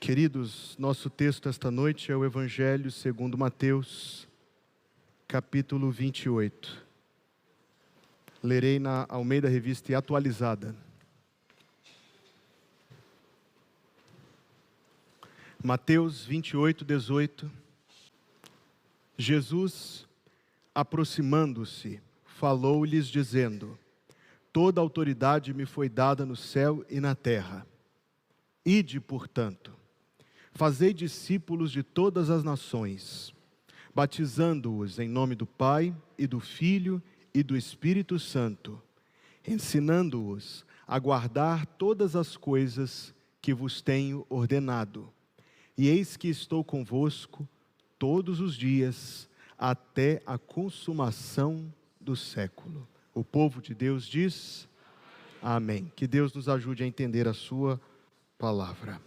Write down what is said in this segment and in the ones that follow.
Queridos, nosso texto esta noite é o Evangelho segundo Mateus, capítulo 28. Lerei na Almeida Revista e Atualizada. Mateus 28, 18. Jesus, aproximando-se, falou-lhes dizendo: toda autoridade me foi dada no céu e na terra. Ide, portanto, fazei discípulos de todas as nações, batizando-os em nome do Pai e do Filho e do Espírito Santo, ensinando-os a guardar todas as coisas que vos tenho ordenado. E eis que estou convosco todos os dias, até a consumação do século. O povo de Deus diz: amém. Que Deus nos ajude a entender a sua palavra.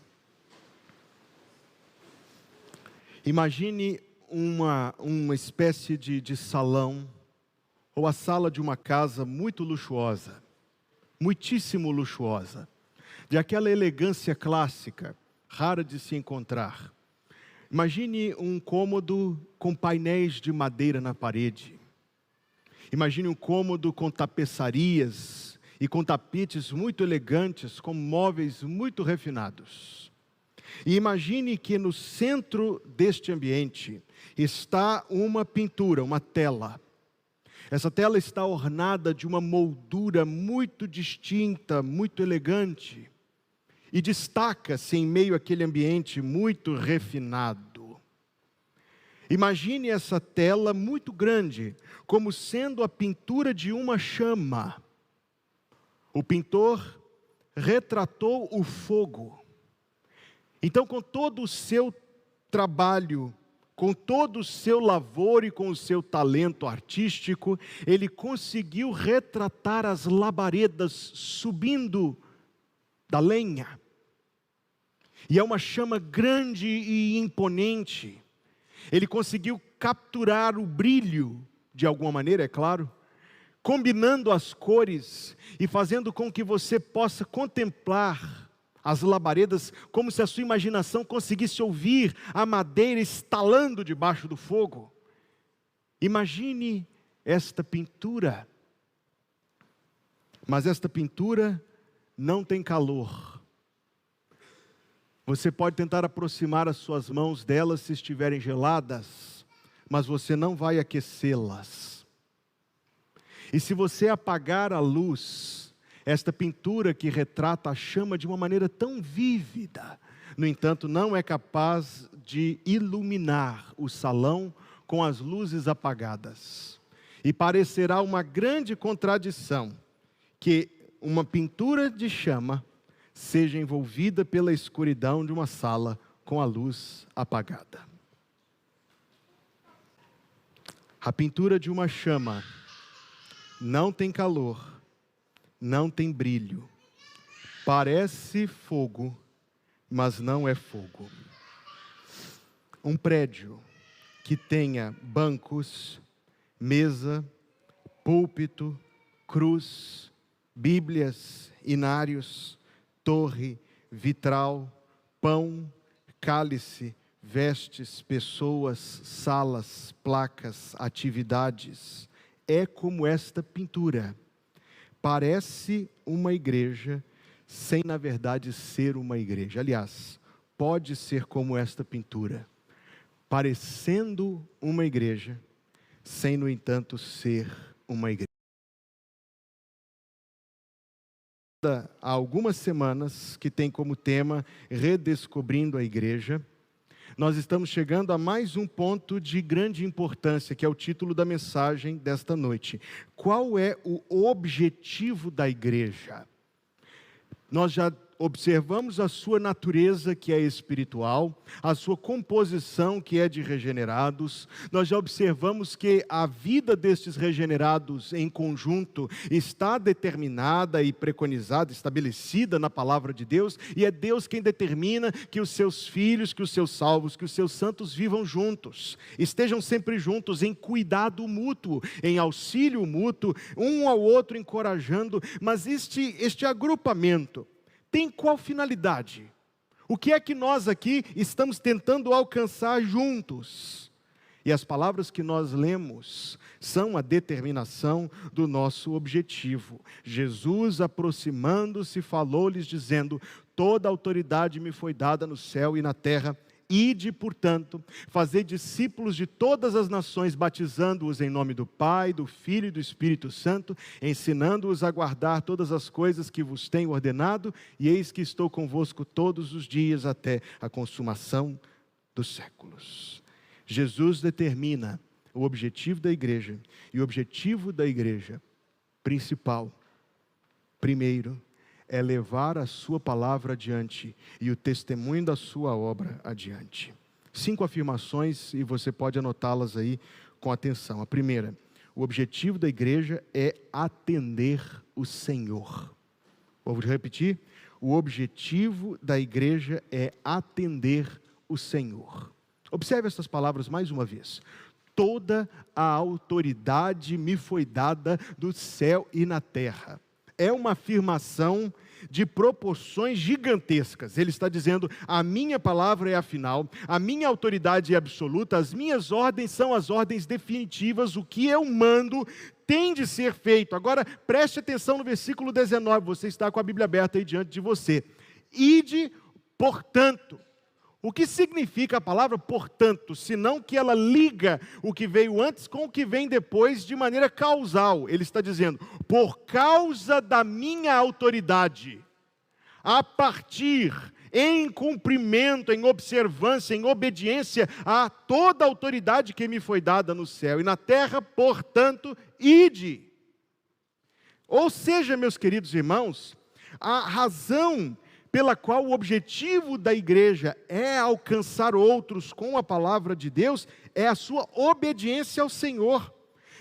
Imagine uma espécie de salão, ou a sala de uma casa muito luxuosa, muitíssimo luxuosa, de aquela elegância clássica, rara de se encontrar. Imagine um cômodo com painéis de madeira na parede. Imagine um cômodo com tapeçarias e com tapetes muito elegantes, com móveis muito refinados. E imagine que no centro deste ambiente está uma pintura, uma tela. Essa tela está ornada de uma moldura muito distinta, muito elegante. E destaca-se em meio àquele ambiente muito refinado. Imagine essa tela muito grande, como sendo a pintura de uma chama. O pintor retratou o fogo. Então, com todo o seu trabalho, com todo o seu lavor e com o seu talento artístico, ele conseguiu retratar as labaredas subindo da lenha. E é uma chama grande e imponente. Ele conseguiu capturar o brilho, de alguma maneira, é claro, combinando as cores e fazendo com que você possa contemplar as labaredas como se a sua imaginação conseguisse ouvir a madeira estalando debaixo do fogo. Imagine esta pintura. Mas esta pintura não tem calor. Você pode tentar aproximar as suas mãos delas se estiverem geladas, mas você não vai aquecê-las. E se você apagar a luz, esta pintura que retrata a chama de uma maneira tão vívida, no entanto, não é capaz de iluminar o salão com as luzes apagadas. E parecerá uma grande contradição que uma pintura de chama seja envolvida pela escuridão de uma sala com a luz apagada. A pintura de uma chama não tem calor, não tem brilho, parece fogo, mas não é fogo. Um prédio que tenha bancos, mesa, púlpito, cruz, bíblias, inários, torre, vitral, pão, cálice, vestes, pessoas, salas, placas, atividades, é como esta pintura. Parece uma igreja, sem na verdade ser uma igreja. Aliás, pode ser como esta pintura, parecendo uma igreja, sem no entanto ser uma igreja. Há algumas semanas que tem como tema Redescobrindo a Igreja, nós estamos chegando a mais um ponto de grande importância, que é o título da mensagem desta noite. Qual é o objetivo da igreja? Nós já observamos a sua natureza, que é espiritual, a sua composição, que é de regenerados. Nós já observamos que a vida destes regenerados em conjunto está determinada e preconizada, estabelecida na palavra de Deus, e é Deus quem determina que os seus filhos, que os seus salvos, que os seus santos vivam juntos, estejam sempre juntos em cuidado mútuo, em auxílio mútuo, um ao outro encorajando. Mas este agrupamento tem qual finalidade? O que é que nós aqui estamos tentando alcançar juntos? E as palavras que nós lemos são a determinação do nosso objetivo. Jesus, aproximando-se, falou-lhes dizendo: toda autoridade me foi dada no céu e na terra. Ide, portanto, fazei discípulos de todas as nações, batizando-os em nome do Pai, do Filho e do Espírito Santo, ensinando-os a guardar todas as coisas que vos tenho ordenado, e eis que estou convosco todos os dias até a consumação dos séculos. Jesus determina o objetivo da igreja, e o objetivo da igreja principal, primeiro, é levar a sua palavra adiante e o testemunho da sua obra adiante. 5 afirmações, e você pode anotá-las aí com atenção. A primeira: o objetivo da igreja é atender o Senhor. Vou repetir: o objetivo da igreja é atender o Senhor. Observe essas palavras mais uma vez. Toda a autoridade me foi dada do céu e na terra. É uma afirmação de proporções gigantescas. Ele está dizendo: a minha palavra é a final, a minha autoridade é absoluta, as minhas ordens são as ordens definitivas, o que eu mando tem de ser feito. Agora, preste atenção no versículo 19, você está com a Bíblia aberta aí diante de você. Ide, portanto. O que significa a palavra portanto, senão que ela liga o que veio antes com o que vem depois de maneira causal. Ele está dizendo: por causa da minha autoridade, a partir, em cumprimento, em observância, em obediência a toda a autoridade que me foi dada no céu e na terra, portanto, ide. Ou seja, meus queridos irmãos, a razão pela qual o objetivo da igreja é alcançar outros com a palavra de Deus, é a sua obediência ao Senhor.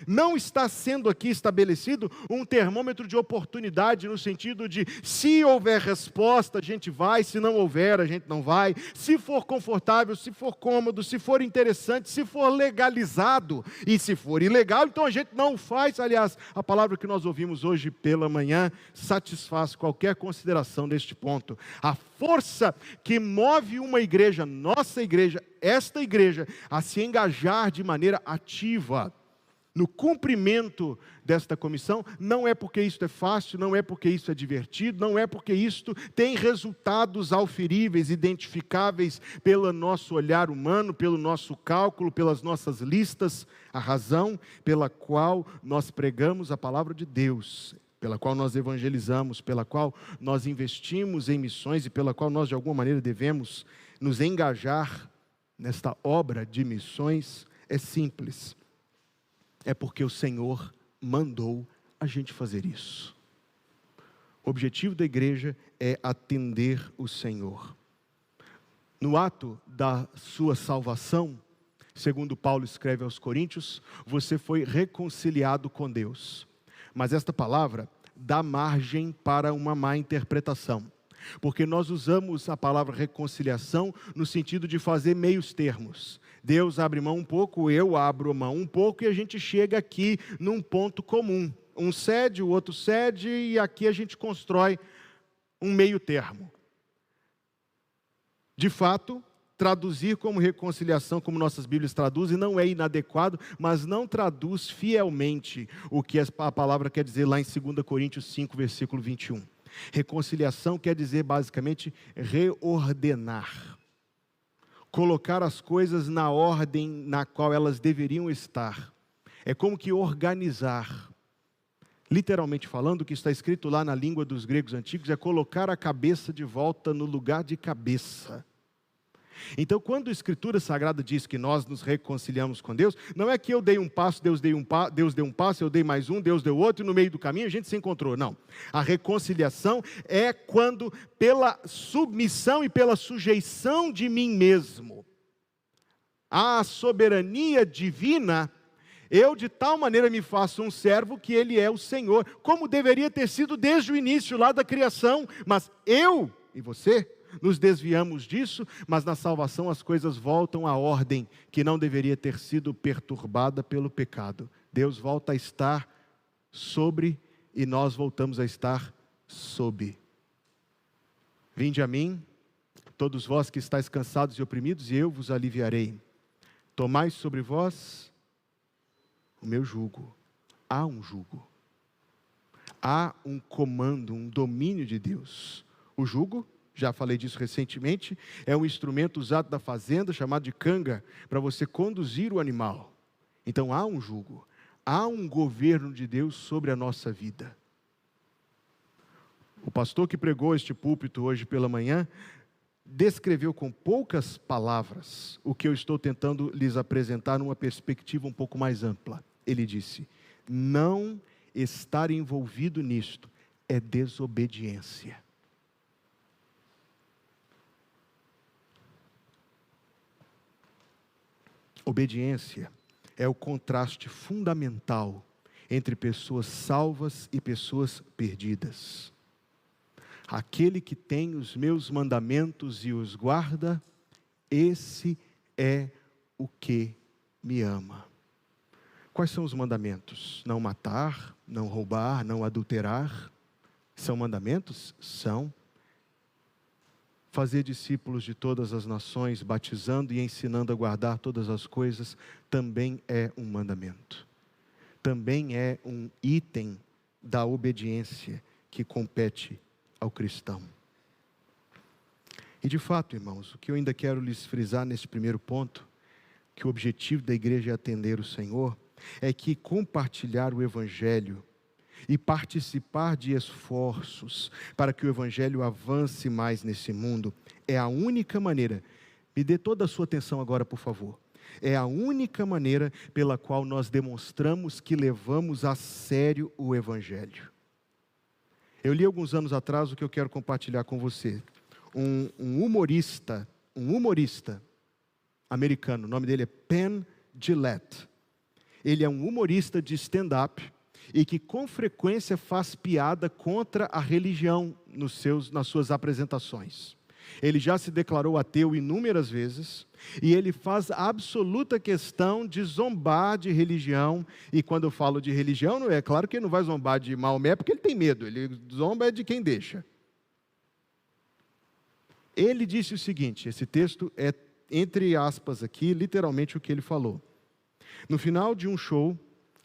Não está sendo aqui estabelecido um termômetro de oportunidade, no sentido de, se houver resposta, a gente vai, se não houver, a gente não vai, se for confortável, se for cômodo, se for interessante, se for legalizado, e se for ilegal, então a gente não faz. Aliás, a palavra que nós ouvimos hoje pela manhã satisfaz qualquer consideração neste ponto. A força que move uma igreja, nossa igreja, esta igreja, a se engajar de maneira ativa no cumprimento desta comissão, não é porque isto é fácil, não é porque isso é divertido, não é porque isto tem resultados auferíveis, identificáveis pelo nosso olhar humano, pelo nosso cálculo, pelas nossas listas. A razão pela qual nós pregamos a palavra de Deus, pela qual nós evangelizamos, pela qual nós investimos em missões e pela qual nós de alguma maneira devemos nos engajar nesta obra de missões, é simples. É porque o Senhor mandou a gente fazer isso. O objetivo da igreja é atender o Senhor. No ato da sua salvação, segundo Paulo escreve aos Coríntios, você foi reconciliado com Deus. Mas esta palavra dá margem para uma má interpretação. Porque nós usamos a palavra reconciliação no sentido de fazer meios termos. Deus abre mão um pouco, eu abro mão um pouco, e a gente chega aqui num ponto comum. Um cede, o outro cede, e aqui a gente constrói um meio termo. De fato, traduzir como reconciliação, como nossas Bíblias traduzem, não é inadequado, mas não traduz fielmente o que a palavra quer dizer lá em 2 Coríntios 5, versículo 21. Reconciliação quer dizer basicamente reordenar, colocar as coisas na ordem na qual elas deveriam estar. É como que organizar. Literalmente falando, o que está escrito lá na língua dos gregos antigos é colocar a cabeça de volta no lugar de cabeça. Então, quando a Escritura Sagrada diz que nós nos reconciliamos com Deus, não é que eu dei um passo, Deus deu um passo, eu dei mais um, Deus deu outro, e no meio do caminho a gente se encontrou. Não. A reconciliação é quando, pela submissão e pela sujeição de mim mesmo à soberania divina, eu de tal maneira me faço um servo que Ele é o Senhor, como deveria ter sido desde o início lá da criação, mas eu e você nos desviamos disso, mas na salvação as coisas voltam à ordem que não deveria ter sido perturbada pelo pecado. Deus volta a estar sobre e nós voltamos a estar sob. Vinde a mim, Todos vós que estáis cansados e oprimidos, e eu vos aliviarei. Tomai sobre vós o meu jugo. Há um jugo. Há um comando, um domínio de Deus. O jugo, já falei disso recentemente, é um instrumento usado na fazenda, chamado de canga, para você conduzir o animal. Então há um jugo. Há um governo de Deus sobre a nossa vida. O pastor que pregou este púlpito hoje pela manhã descreveu com poucas palavras o que eu estou tentando lhes apresentar numa perspectiva um pouco mais ampla. Ele disse: não estar envolvido nisto é desobediência. Obediência é o contraste fundamental entre pessoas salvas e pessoas perdidas. Aquele que tem os meus mandamentos e os guarda, esse é o que me ama. Quais são os mandamentos? Não matar, não roubar, não adulterar. São mandamentos? São. Fazer discípulos de todas as nações, batizando e ensinando a guardar todas as coisas, também é um mandamento. Também é um item da obediência que compete ao cristão. E de fato, irmãos, o que eu ainda quero lhes frisar nesse primeiro ponto, que o objetivo da igreja é atender o Senhor, é que compartilhar o Evangelho e participar de esforços para que o Evangelho avance mais nesse mundo é a única maneira, me dê toda a sua atenção agora, por favor, é a única maneira pela qual nós demonstramos que levamos a sério o Evangelho. Eu li alguns anos atrás o que eu quero compartilhar com você. Um humorista americano, o nome dele é Penn Jillette. Ele é um humorista de stand-up e que com frequência faz piada contra a religião nas suas apresentações. Ele já se declarou ateu inúmeras vezes, e ele faz absoluta questão de zombar de religião, e quando eu falo de religião, não é claro que ele não vai zombar de Maomé, porque ele tem medo, ele zomba de quem deixa. Ele disse o seguinte, esse texto é, entre aspas aqui, literalmente o que ele falou. No final de um show,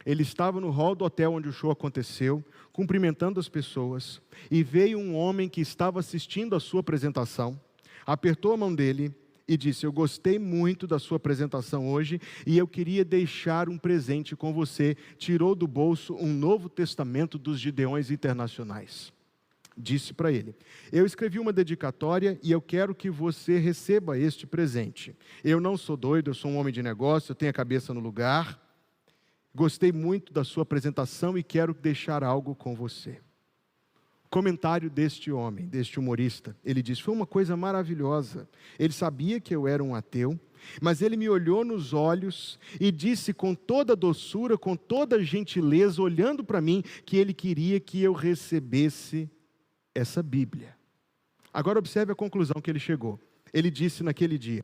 ele estava no hall do hotel onde o show aconteceu, cumprimentando as pessoas, e veio um homem que estava assistindo a sua apresentação, apertou a mão dele e disse: eu gostei muito da sua apresentação hoje, e eu queria deixar um presente com você. Tirou do bolso um Novo Testamento dos Gideões Internacionais. Disse para ele: eu escrevi uma dedicatória e eu quero que você receba este presente. Eu não sou doido, eu sou um homem de negócio, eu tenho a cabeça no lugar. Gostei muito da sua apresentação e quero deixar algo com você. Comentário deste homem, deste humorista, ele diz: foi uma coisa maravilhosa. Ele sabia que eu era um ateu, mas ele me olhou nos olhos e disse com toda doçura, com toda gentileza, olhando para mim, que ele queria que eu recebesse essa Bíblia. Agora observe a conclusão que ele chegou. Ele disse naquele dia: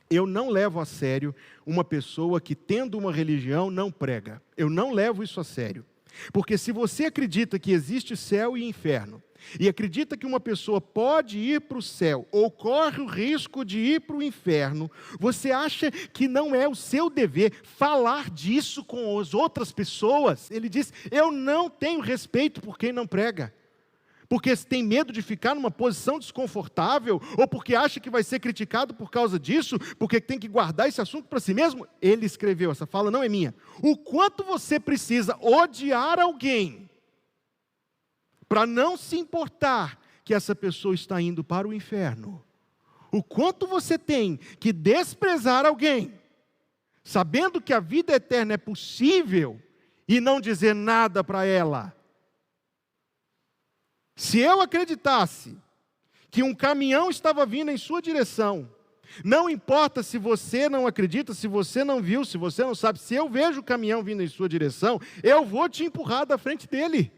eu não levo a sério uma pessoa que, tendo uma religião, não prega. Eu não levo isso a sério. Porque se você acredita que existe céu e inferno, e acredita que uma pessoa pode ir para o céu, ou corre o risco de ir para o inferno, você acha que não é o seu dever falar disso com as outras pessoas? Ele diz: eu não tenho respeito por quem não prega. Porque tem medo de ficar numa posição desconfortável, ou porque acha que vai ser criticado por causa disso, porque tem que guardar esse assunto para si mesmo. Ele escreveu, essa fala não é minha. O quanto você precisa odiar alguém, para não se importar que essa pessoa está indo para o inferno. O quanto você tem que desprezar alguém, sabendo que a vida eterna é possível, e não dizer nada para ela. Se eu acreditasse que um caminhão estava vindo em sua direção, não importa se você não acredita, se você não viu, se você não sabe, se eu vejo o caminhão vindo em sua direção, eu vou te empurrar da frente dele.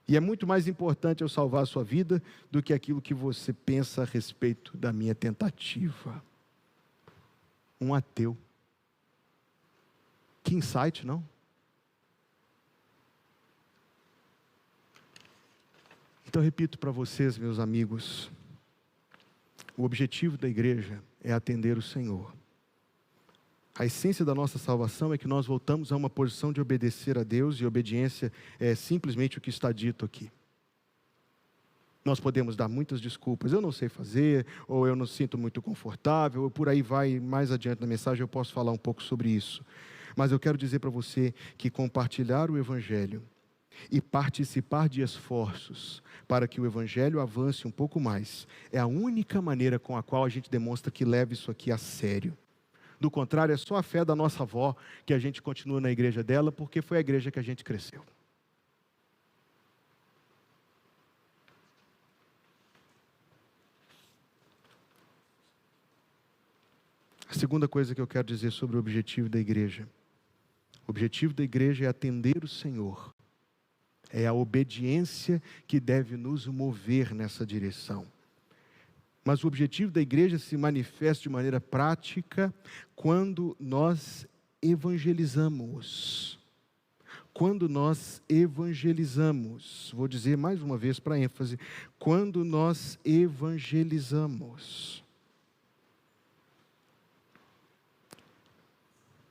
E é muito mais importante eu salvar a sua vida do que aquilo que você pensa a respeito da minha tentativa. Um ateu. Que insight, não? Então, repito para vocês, meus amigos, o objetivo da igreja é atender o Senhor. A essência da nossa salvação é que nós voltamos a uma posição de obedecer a Deus, e obediência é simplesmente o que está dito aqui. Nós podemos dar muitas desculpas, eu não sei fazer, ou eu não sinto muito confortável, ou por aí vai, mais adiante na mensagem eu posso falar um pouco sobre isso. Mas eu quero dizer para você que compartilhar o Evangelho e participar de esforços para que o Evangelho avance um pouco mais é a única maneira com a qual a gente demonstra que leva isso aqui a sério. Do contrário, é só a fé da nossa avó que a gente continua na igreja dela, porque foi a igreja que a gente cresceu. A segunda coisa que eu quero dizer sobre o objetivo da igreja. O objetivo da igreja é atender o Senhor. É a obediência que deve nos mover nessa direção. Mas o objetivo da igreja se manifesta de maneira prática quando nós evangelizamos. Quando nós evangelizamos. Vou dizer mais uma vez para ênfase. Quando nós evangelizamos.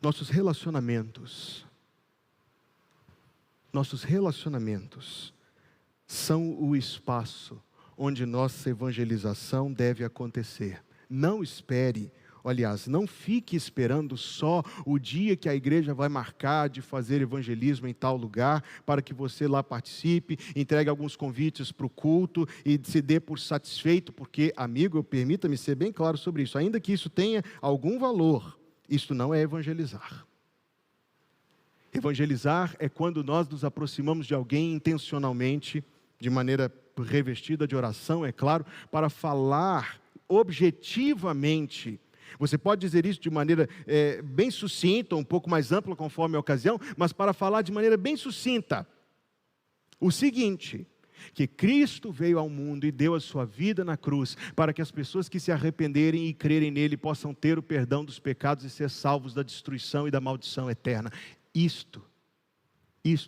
Nossos relacionamentos são o espaço onde nossa evangelização deve acontecer. Não espere, aliás, não fique esperando só o dia que a igreja vai marcar de fazer evangelismo em tal lugar, para que você lá participe, entregue alguns convites para o culto e se dê por satisfeito, porque, amigo, permita-me ser bem claro sobre isso, ainda que isso tenha algum valor, isto não é evangelizar. Evangelizar é quando nós nos aproximamos de alguém intencionalmente, de maneira revestida de oração, é claro, para falar objetivamente. Você pode dizer isso de maneira bem sucinta, um pouco mais ampla conforme a ocasião, mas para falar de maneira bem sucinta. O seguinte, que Cristo veio ao mundo e deu a sua vida na cruz, para que as pessoas que se arrependerem e crerem nele possam ter o perdão dos pecados e ser salvos da destruição e da maldição eterna. Isto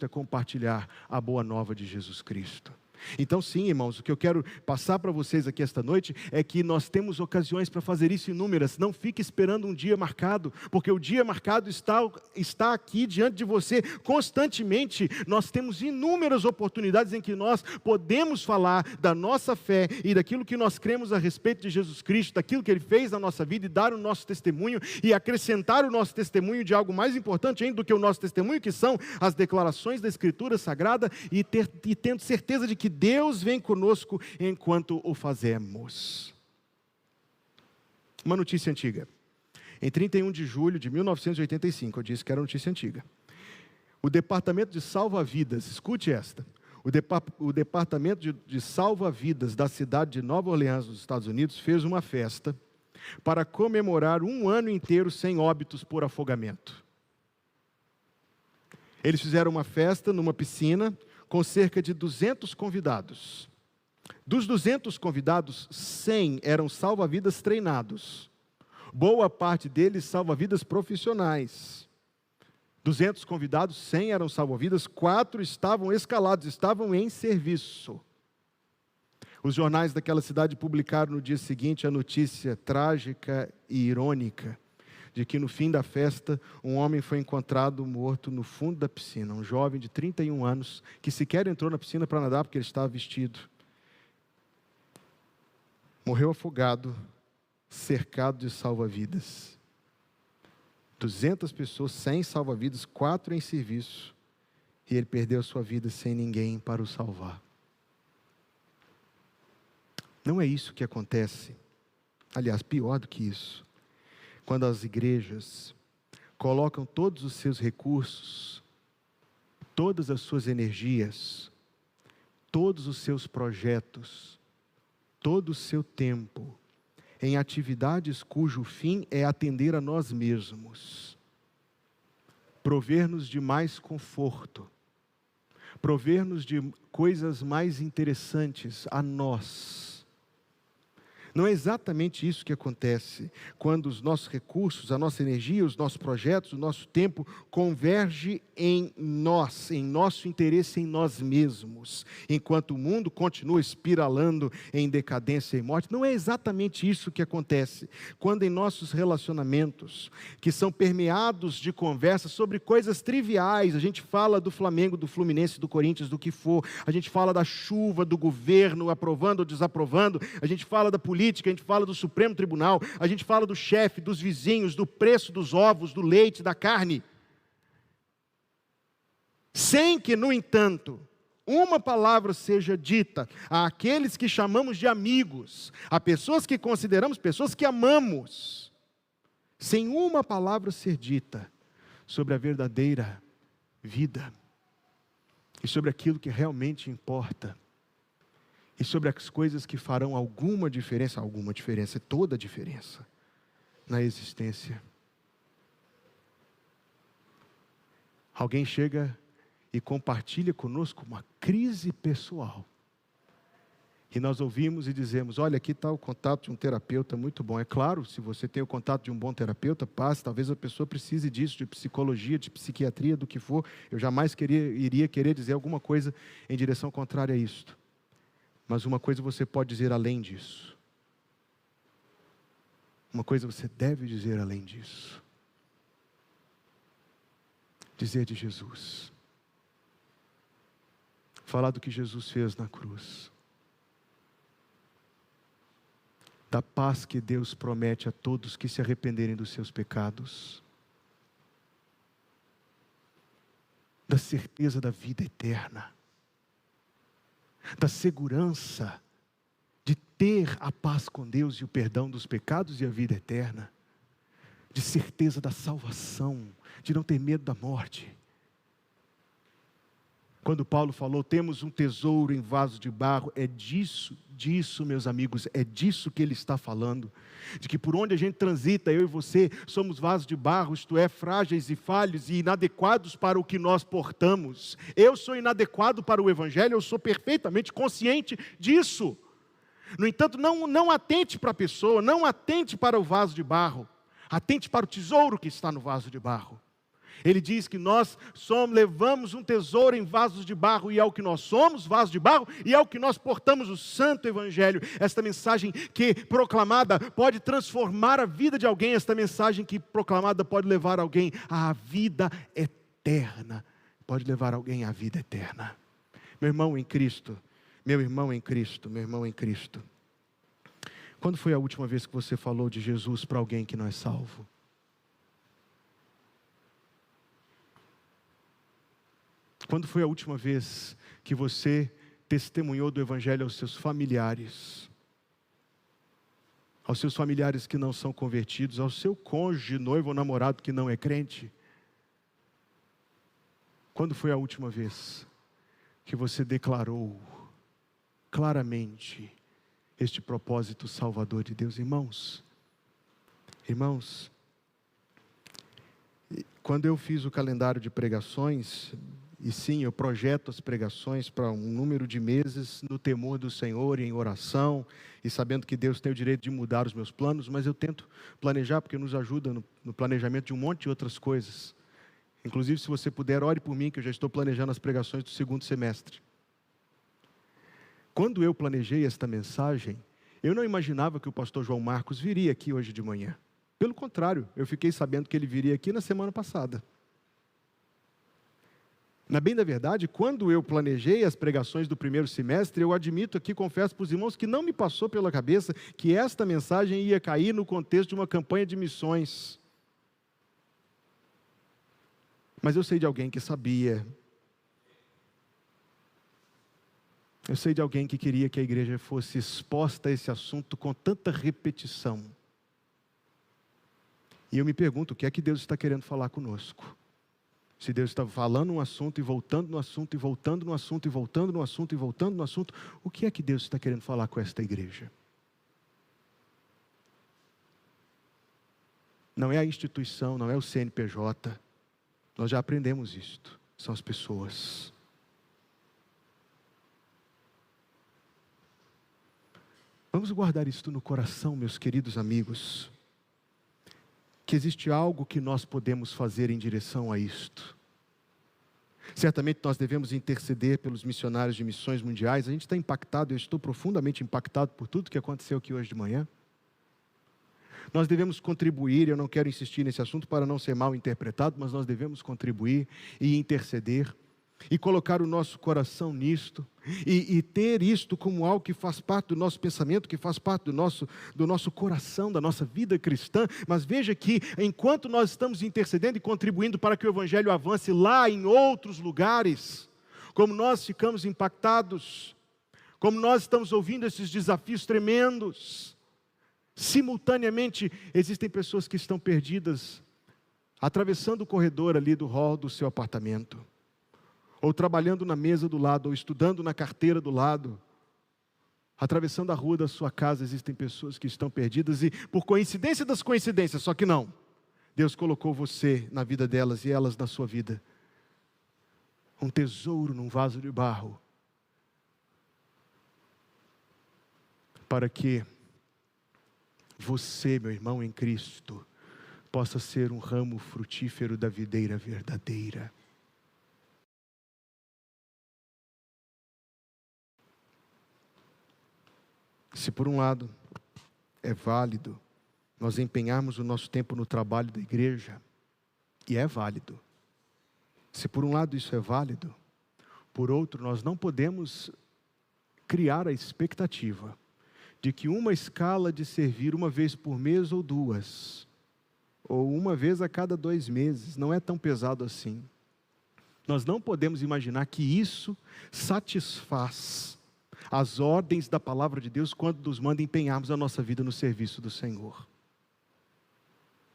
é compartilhar a boa nova de Jesus Cristo. Então sim, irmãos, o que eu quero passar para vocês aqui esta noite é que nós temos ocasiões para fazer isso inúmeras. Não fique esperando um dia marcado, porque o dia marcado está aqui diante de você constantemente. Nós temos inúmeras oportunidades em que nós podemos falar da nossa fé e daquilo que nós cremos a respeito de Jesus Cristo, daquilo que Ele fez na nossa vida, e dar o nosso testemunho e acrescentar o nosso testemunho de algo mais importante ainda do que o nosso testemunho, que são as declarações da Escritura Sagrada, e tendo certeza de que Deus vem conosco enquanto o fazemos. Uma notícia antiga. Em 31 de julho de 1985, eu disse que era notícia antiga. O Departamento de Salva-Vidas, escute esta, o Departamento de Salva-Vidas da cidade de Nova Orleans, nos Estados Unidos, fez uma festa para comemorar um ano inteiro sem óbitos por afogamento. Eles fizeram uma festa numa piscina com cerca de 200 convidados. Dos 200 convidados, 100 eram salva-vidas treinados. Boa parte deles salva-vidas profissionais. 200 convidados, 100 eram salva-vidas, 4 estavam escalados, estavam em serviço. Os jornais daquela cidade publicaram no dia seguinte a notícia trágica e irônica de que no fim da festa, um homem foi encontrado morto no fundo da piscina, um jovem de 31 anos, que sequer entrou na piscina para nadar porque ele estava vestido. Morreu afogado, cercado de salva-vidas. 200 pessoas, 100 salva-vidas, 4 em serviço, e ele perdeu a sua vida sem ninguém para o salvar. Não é isso que acontece. Aliás, pior do que isso. Quando as igrejas colocam todos os seus recursos, todas as suas energias, todos os seus projetos, todo o seu tempo, em atividades cujo fim é atender a nós mesmos, prover-nos de mais conforto, prover-nos de coisas mais interessantes a nós. Não é exatamente isso que acontece quando os nossos recursos, a nossa energia, os nossos projetos, o nosso tempo converge em nós, em nosso interesse em nós mesmos, enquanto o mundo continua espiralando em decadência e morte? Não é exatamente isso que acontece quando em nossos relacionamentos, que são permeados de conversas sobre coisas triviais, a gente fala do Flamengo, do Fluminense, do Corinthians, do que for, a gente fala da chuva, do governo aprovando ou desaprovando, a gente fala da política, a gente fala do Supremo Tribunal, a gente fala do chefe, dos vizinhos, do preço dos ovos, do leite, da carne. Sem que, no entanto, uma palavra seja dita àqueles que chamamos de amigos, a pessoas que consideramos pessoas que amamos, sem uma palavra ser dita sobre a verdadeira vida, e sobre aquilo que realmente importa, e sobre as coisas que farão alguma diferença, toda a diferença na existência. Alguém chega e compartilha conosco uma crise pessoal, e nós ouvimos e dizemos: olha, aqui está o contato de um terapeuta muito bom. É claro, se você tem o contato de um bom terapeuta, passe, talvez a pessoa precise disso, de psicologia, de psiquiatria, do que for. Eu jamais iria querer dizer alguma coisa em direção contrária a isto. Mas uma coisa você pode dizer além disso. Uma coisa você deve dizer além disso. Dizer de Jesus. Falar do que Jesus fez na cruz. Da paz que Deus promete a todos que se arrependerem dos seus pecados. Da certeza da vida eterna. Da segurança de ter a paz com Deus e o perdão dos pecados e a vida eterna. De certeza da salvação, de não ter medo da morte. Quando Paulo falou, temos um tesouro em vaso de barro, é disso, meus amigos, é disso que ele está falando. De que por onde a gente transita, eu e você, somos vasos de barro, isto é, frágeis e falhos e inadequados para o que nós portamos. Eu sou inadequado para o Evangelho, eu sou perfeitamente consciente disso. No entanto, não atente para a pessoa, não atente para o vaso de barro, atente para o tesouro que está no vaso de barro. Ele diz que nós levamos um tesouro em vasos de barro, e é o que nós somos, vasos de barro, e é o que nós portamos, o Santo Evangelho. Esta mensagem que proclamada pode transformar a vida de alguém, esta mensagem que proclamada pode levar alguém à vida eterna, pode levar alguém à vida eterna. Meu irmão em Cristo, meu irmão em Cristo, meu irmão em Cristo. Quando foi a última vez que você falou de Jesus para alguém que não é salvo? Quando foi a última vez que você testemunhou do Evangelho aos seus familiares? Aos seus familiares que não são convertidos, ao seu cônjuge, noivo ou namorado que não é crente? Quando foi a última vez que você declarou claramente este propósito salvador de Deus? Irmãos, quando eu fiz o calendário de pregações, e sim, eu projeto as pregações para um número de meses no temor do Senhor e em oração, e sabendo que Deus tem o direito de mudar os meus planos, mas eu tento planejar, porque nos ajuda no planejamento de um monte de outras coisas. Inclusive, se você puder, ore por mim, que eu já estou planejando as pregações do segundo semestre. Quando eu planejei esta mensagem, eu não imaginava que o pastor João Marcos viria aqui hoje de manhã. Pelo contrário, eu fiquei sabendo que ele viria aqui na semana passada. Na bem da verdade, quando eu planejei as pregações do primeiro semestre, eu admito aqui, confesso para os irmãos, que não me passou pela cabeça que esta mensagem ia cair no contexto de uma campanha de missões. Mas eu sei de alguém que sabia. Eu sei de alguém que queria que a igreja fosse exposta a esse assunto com tanta repetição. E eu me pergunto, o que é que Deus está querendo falar conosco? Se Deus está falando um assunto e voltando no assunto, e voltando no assunto, e voltando no assunto, e voltando no assunto, o que é que Deus está querendo falar com esta igreja? Não é a instituição, não é o CNPJ. Nós já aprendemos isto. São as pessoas. Vamos guardar isto no coração, meus queridos amigos, que existe algo que nós podemos fazer em direção a isto. Certamente nós devemos interceder pelos missionários de missões mundiais. A gente está impactado, eu estou profundamente impactado por tudo que aconteceu aqui hoje de manhã. Nós devemos contribuir, eu não quero insistir nesse assunto para não ser mal interpretado, mas nós devemos contribuir e interceder, e colocar o nosso coração nisto, e ter isto como algo que faz parte do nosso pensamento, que faz parte do nosso coração, da nossa vida cristã. Mas veja que, enquanto nós estamos intercedendo e contribuindo para que o Evangelho avance lá em outros lugares, como nós ficamos impactados, como nós estamos ouvindo esses desafios tremendos, simultaneamente existem pessoas que estão perdidas, atravessando o corredor ali do hall do seu apartamento, ou trabalhando na mesa do lado, ou estudando na carteira do lado, atravessando a rua da sua casa. Existem pessoas que estão perdidas, e por coincidência das coincidências, só que não, Deus colocou você na vida delas e elas na sua vida, um tesouro num vaso de barro, para que você, meu irmão em Cristo, possa ser um ramo frutífero da videira verdadeira. Se por um lado é válido nós empenharmos o nosso tempo no trabalho da igreja, e é válido, se por um lado isso é válido, por outro nós não podemos criar a expectativa de que uma escala de servir uma vez por mês ou duas, ou uma vez a cada 2 meses, não é tão pesado assim. Nós não podemos imaginar que isso satisfaz as ordens da palavra de Deus quando nos manda empenharmos a nossa vida no serviço do Senhor.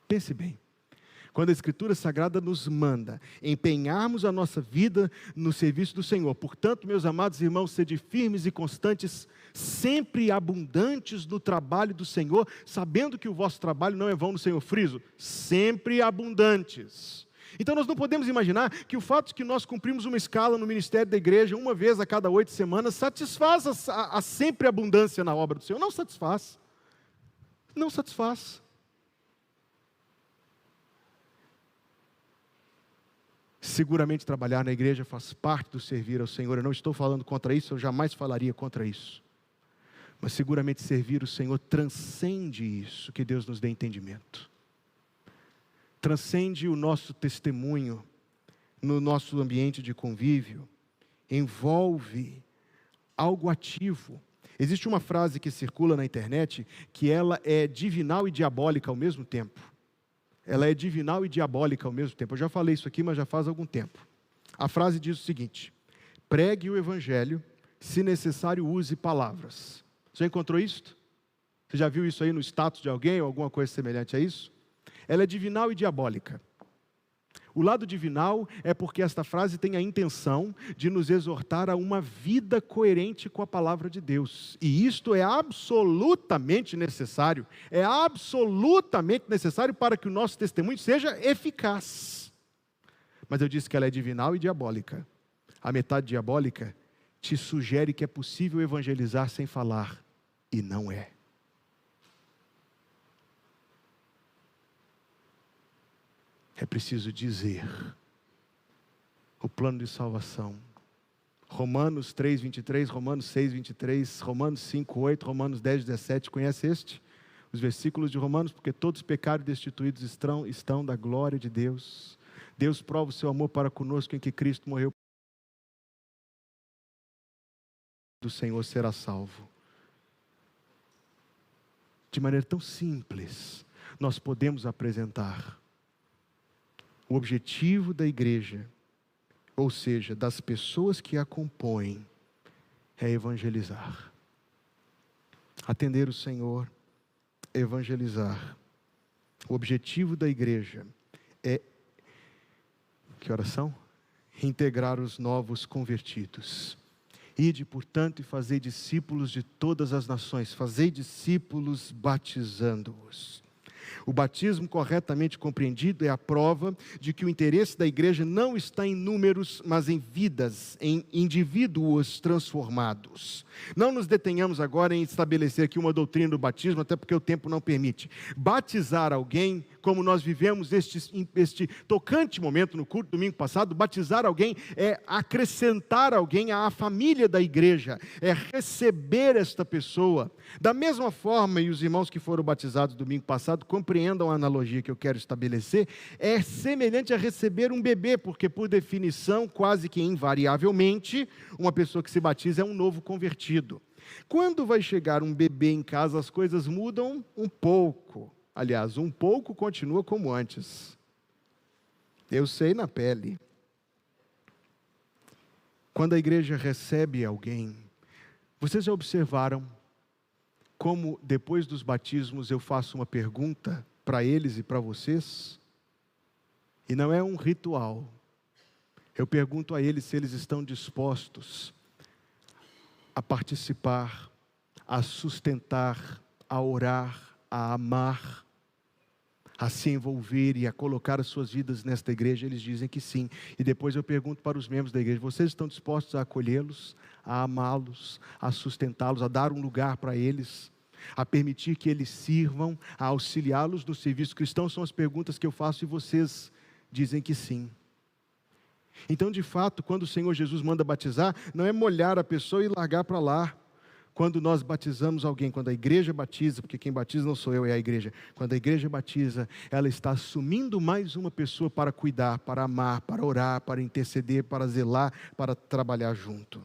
Pense bem, quando a Escritura Sagrada nos manda empenharmos a nossa vida no serviço do Senhor, portanto, meus amados irmãos, sede firmes e constantes, sempre abundantes no trabalho do Senhor, sabendo que o vosso trabalho não é vão no Senhor. Friso, sempre abundantes. Então nós não podemos imaginar que o fato de que nós cumprimos uma escala no ministério da igreja uma vez a cada 8 semanas satisfaz a sempre abundância na obra do Senhor. Não satisfaz. Não satisfaz. Seguramente trabalhar na igreja faz parte do servir ao Senhor. Eu não estou falando contra isso, eu jamais falaria contra isso. Mas seguramente servir o Senhor transcende isso, que Deus nos dê entendimento. Transcende o nosso testemunho no nosso ambiente de convívio, envolve algo ativo. Existe uma frase que circula na internet, que ela é divinal e diabólica ao mesmo tempo. Ela é divinal e diabólica ao mesmo tempo. Eu já falei isso aqui, mas já faz algum tempo. A frase diz o seguinte: pregue o Evangelho, se necessário use palavras. Você já encontrou isso? Você já viu isso aí no status de alguém, ou alguma coisa semelhante a isso? Ela é divinal e diabólica. O lado divinal é porque esta frase tem a intenção de nos exortar a uma vida coerente com a palavra de Deus. E isto é absolutamente necessário. É absolutamente necessário para que o nosso testemunho seja eficaz. Mas eu disse que ela é divinal e diabólica. A metade diabólica te sugere que é possível evangelizar sem falar. E não é. É preciso dizer o plano de salvação. Romanos 3:23, Romanos 6:23, Romanos 5:8, Romanos 10:17, conhece os versículos de Romanos? Porque todos pecados e destituídos estão da glória de Deus. Deus prova o seu amor para conosco em que Cristo morreu. Do Senhor será salvo. De maneira tão simples, nós podemos apresentar o objetivo da igreja, ou seja, das pessoas que a compõem, é evangelizar. Atender o Senhor, evangelizar. O objetivo da igreja é, que oração? Integrar os novos convertidos. Ide, portanto, e fazei discípulos de todas as nações, fazei discípulos batizando-os. O batismo corretamente compreendido é a prova de que o interesse da igreja não está em números, mas em vidas, em indivíduos transformados. Não nos detenhamos agora em estabelecer aqui uma doutrina do batismo, até porque o tempo não permite. Batizar alguém, como nós vivemos este tocante momento no culto domingo passado, batizar alguém é acrescentar alguém à família da igreja, é receber esta pessoa. Da mesma forma, e os irmãos que foram batizados domingo passado compreendam a analogia que eu quero estabelecer, é semelhante a receber um bebê, porque por definição, quase que invariavelmente, uma pessoa que se batiza é um novo convertido. Quando vai chegar um bebê em casa, as coisas mudam um pouco. Aliás, um pouco continua como antes. Eu sei na pele. Quando a igreja recebe alguém, vocês já observaram como depois dos batismos eu faço uma pergunta para eles e para vocês? E não é um ritual. Eu pergunto a eles se eles estão dispostos a participar, a sustentar, a orar, a amar, a se envolver e a colocar as suas vidas nesta igreja. Eles dizem que sim. E depois eu pergunto para os membros da igreja: vocês estão dispostos a acolhê-los, a amá-los, a sustentá-los, a dar um lugar para eles, a permitir que eles sirvam, a auxiliá-los no serviço cristão? São as perguntas que eu faço e vocês dizem que sim. Então, de fato, quando o Senhor Jesus manda batizar, não é molhar a pessoa e largar para lá. Quando nós batizamos alguém, quando a igreja batiza, porque quem batiza não sou eu, é a igreja. Quando a igreja batiza, ela está assumindo mais uma pessoa para cuidar, para amar, para orar, para interceder, para zelar, para trabalhar junto.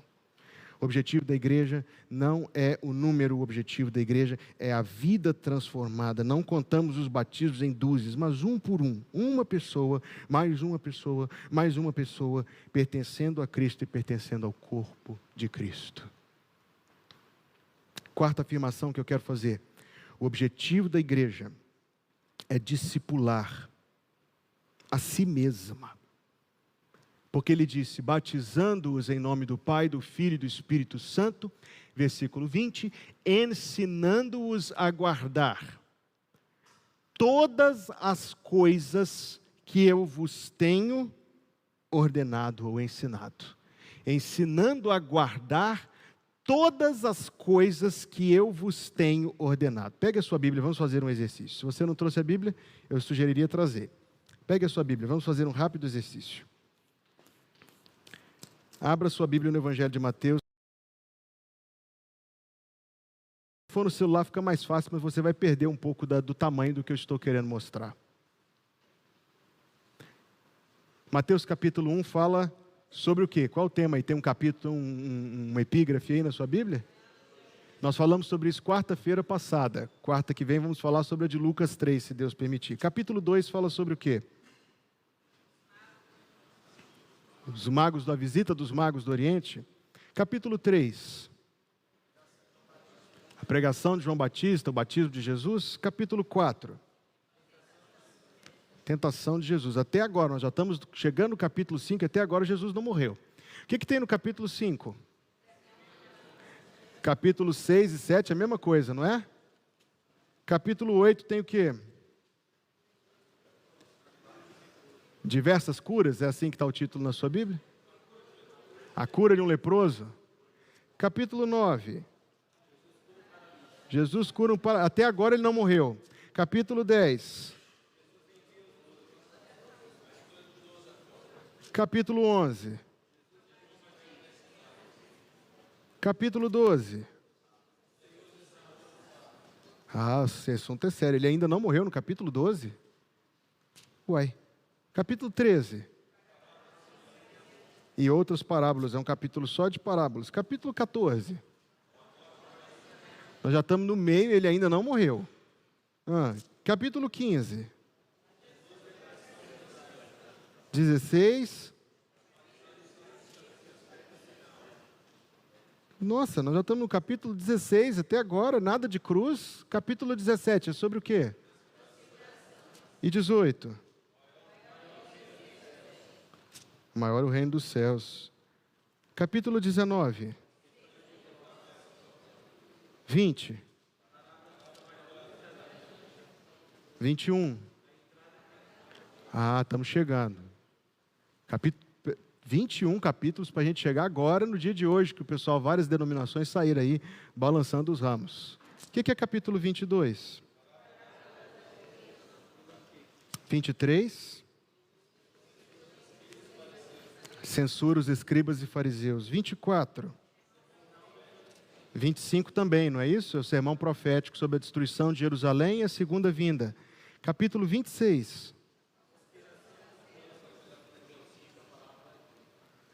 O objetivo da igreja não é o número, o objetivo da igreja é a vida transformada. Não contamos os batismos em dúzias, mas um por um. Uma pessoa, mais uma pessoa, mais uma pessoa, pertencendo a Cristo e pertencendo ao corpo de Cristo. Quarta afirmação que eu quero fazer: o objetivo da igreja é discipular a si mesma. Porque ele disse: batizando-os em nome do Pai, do Filho e do Espírito Santo, versículo 20, ensinando-os a guardar todas as coisas que eu vos tenho ordenado ou ensinado. Ensinando a guardar todas as coisas que eu vos tenho ordenado. Pegue a sua Bíblia, vamos fazer um exercício. Se você não trouxe a Bíblia, eu sugeriria trazer. Pegue a sua Bíblia, vamos fazer um rápido exercício. Abra sua Bíblia no Evangelho de Mateus. Se for no celular fica mais fácil, mas você vai perder um pouco do tamanho do que eu estou querendo mostrar. Mateus capítulo 1 fala sobre o quê? Qual o tema aí? Tem um capítulo, uma epígrafe aí na sua Bíblia? Nós falamos sobre isso quarta-feira passada. Quarta que vem vamos falar sobre a de Lucas 3, se Deus permitir. Capítulo 2 fala sobre o quê? A visita dos magos do Oriente. Capítulo 3. A pregação de João Batista, o batismo de Jesus. Capítulo 4. Tentação de Jesus. Até agora, nós já estamos chegando no capítulo 5, até agora Jesus não morreu. O que tem no capítulo 5? Capítulo 6 e 7, a mesma coisa, não é? Capítulo 8 tem o quê? Diversas curas, é assim que está o título na sua Bíblia? A cura de um leproso. Capítulo 9. Jesus cura um paralítico. Até agora ele não morreu. Capítulo 10. Capítulo 11. Capítulo 12. Esse assunto é sério. Ele ainda não morreu no capítulo 12? Uai. Capítulo 13. E outras parábolas. É um capítulo só de parábolas. Capítulo 14. Nós já estamos no meio, ele ainda não morreu. Capítulo 15. 16. Nossa, nós já estamos no capítulo 16, até agora, nada de cruz. Capítulo 17, é sobre o quê? E 18. Maior o reino dos céus. Capítulo 19. 20. 21. Estamos chegando. 21 capítulos para a gente chegar agora no dia de hoje, que o pessoal, várias denominações saíram aí balançando os ramos. O que é capítulo 22? 23. Censura os escribas e fariseus. 24. 25 também, não é isso? É o sermão profético sobre a destruição de Jerusalém e a segunda vinda. Capítulo 26.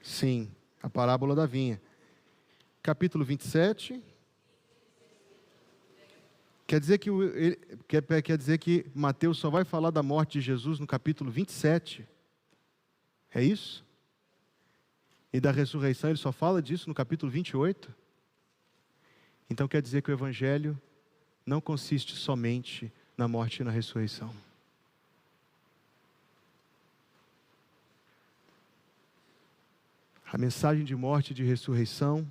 Sim, a parábola da vinha. Capítulo 27. Quer dizer que Mateus só vai falar da morte de Jesus no capítulo 27. É isso? E da ressurreição ele só fala disso no capítulo 28. Então quer dizer que o Evangelho não consiste somente na morte e na ressurreição. A mensagem de morte e de ressurreição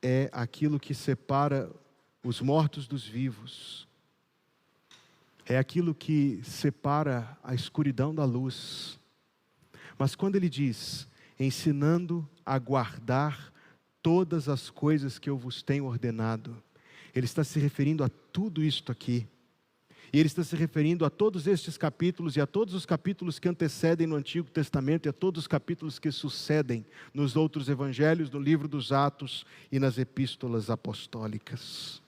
é aquilo que separa os mortos dos vivos. É aquilo que separa a escuridão da luz. Mas quando ele diz, ensinando a guardar todas as coisas que eu vos tenho ordenado, ele está se referindo a tudo isto aqui. E ele está se referindo a todos estes capítulos e a todos os capítulos que antecedem no Antigo Testamento e a todos os capítulos que sucedem nos outros evangelhos, no livro dos Atos e nas epístolas apostólicas.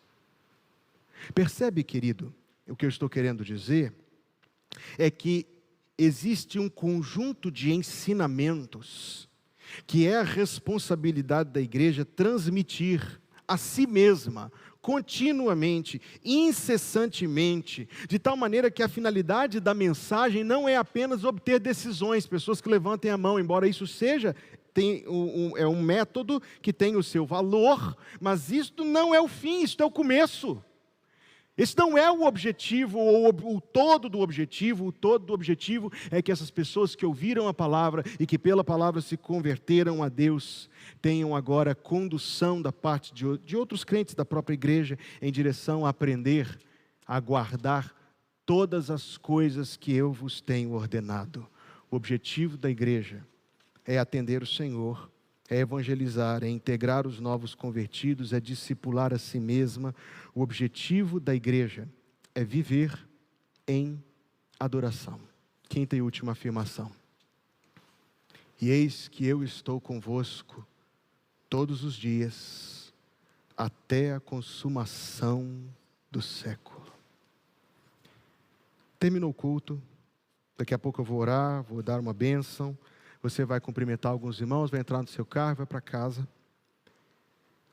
Percebe, querido, o que eu estou querendo dizer é que existe um conjunto de ensinamentos que é a responsabilidade da igreja transmitir a si mesma, continuamente, incessantemente, de tal maneira que a finalidade da mensagem não é apenas obter decisões, pessoas que levantem a mão, embora isso seja, é um método que tem o seu valor, mas isto não é o fim, isto é o começo. Esse não é o objetivo, ou o todo do objetivo. O todo do objetivo é que essas pessoas que ouviram a palavra e que pela palavra se converteram a Deus, tenham agora condução da parte de outros crentes da própria igreja em direção a aprender a guardar todas as coisas que eu vos tenho ordenado. O objetivo da igreja é atender o Senhor, é evangelizar, é integrar os novos convertidos, é discipular a si mesma. O objetivo da igreja é viver em adoração. Quinta e última afirmação. E eis que eu estou convosco todos os dias, até a consumação do século. Terminou o culto, daqui a pouco eu vou orar, vou dar uma bênção. Você vai cumprimentar alguns irmãos, vai entrar no seu carro, vai para casa.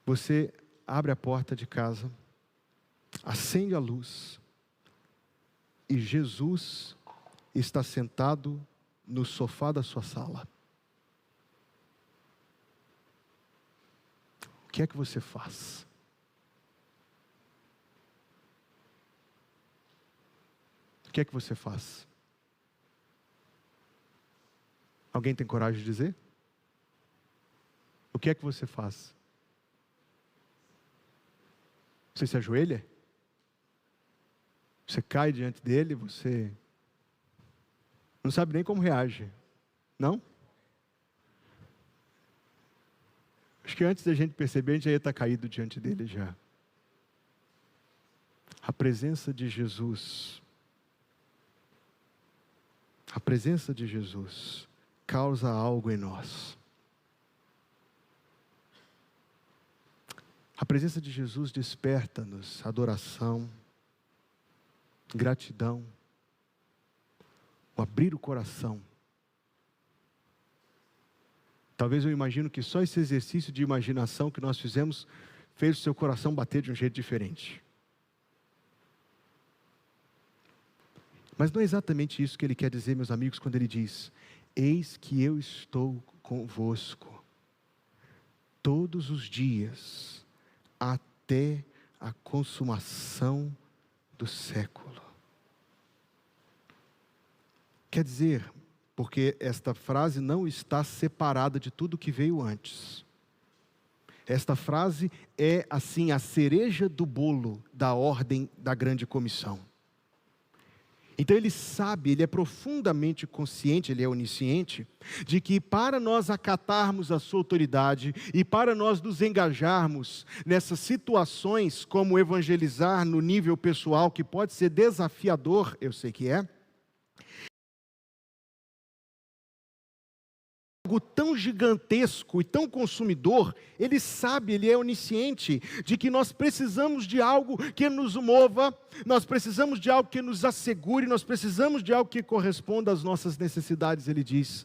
Você abre a porta de casa, acende a luz, e Jesus está sentado no sofá da sua sala. O que é que você faz? O que é que você faz? Alguém tem coragem de dizer? O que é que você faz? Você se ajoelha? Você cai diante dele? Você não sabe nem como reage? Não? Acho que antes da gente perceber, a gente já ia estar caído diante dele já. A presença de Jesus. A presença de Jesus causa algo em nós. A presença de Jesus desperta-nos adoração, gratidão, o abrir o coração. Talvez eu imagino que só esse exercício de imaginação que nós fizemos fez o seu coração bater de um jeito diferente. Mas não é exatamente isso que ele quer dizer, meus amigos, quando ele diz: eis que eu estou convosco todos os dias, até a consumação do século. Quer dizer, porque esta frase não está separada de tudo que veio antes. Esta frase é, assim, a cereja do bolo da ordem da grande comissão. Então ele sabe, ele é profundamente consciente, ele é onisciente, de que para nós acatarmos a sua autoridade e para nós nos engajarmos nessas situações como evangelizar no nível pessoal, que pode ser desafiador, eu sei que é, algo tão gigantesco e tão consumidor, ele sabe, ele é onisciente, de que nós precisamos de algo que nos mova, nós precisamos de algo que nos assegure, nós precisamos de algo que corresponda às nossas necessidades. Ele diz: